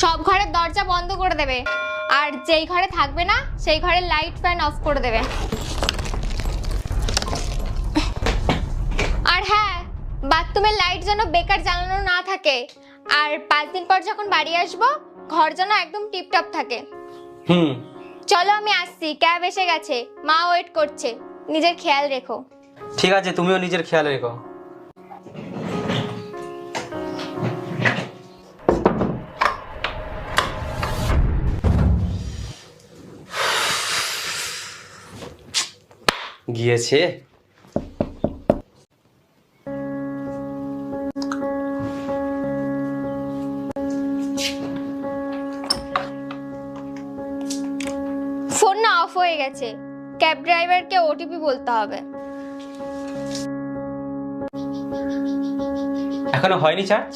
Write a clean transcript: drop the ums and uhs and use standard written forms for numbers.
সব ঘরের দরজা বন্ধ করে দেবে, আর যেই ঘরে থাকবে না সেই ঘরের লাইট ফ্যান অফ করে দেবে। আর হ্যাঁ, বাথরুমের লাইট যেন বেকার জ্বালানো না থাকে। আর 5 দিন পর যখন বাড়ি আসবো, ঘর যেন একদম টিপটপ থাকে। চলো আমি আসছি, ক্যাব এসে গেছে, মা ওয়েট করছে। নিজের খেয়াল রেখো। ঠিক আছে, তুমিও নিজের খেয়াল রেখো। গিয়েছে। ফোন না অফ হয়ে গেছে, ক্যাব ড্রাইভারকে ওটিপি বলতে হবে। এখনো হয়নি চার্জ?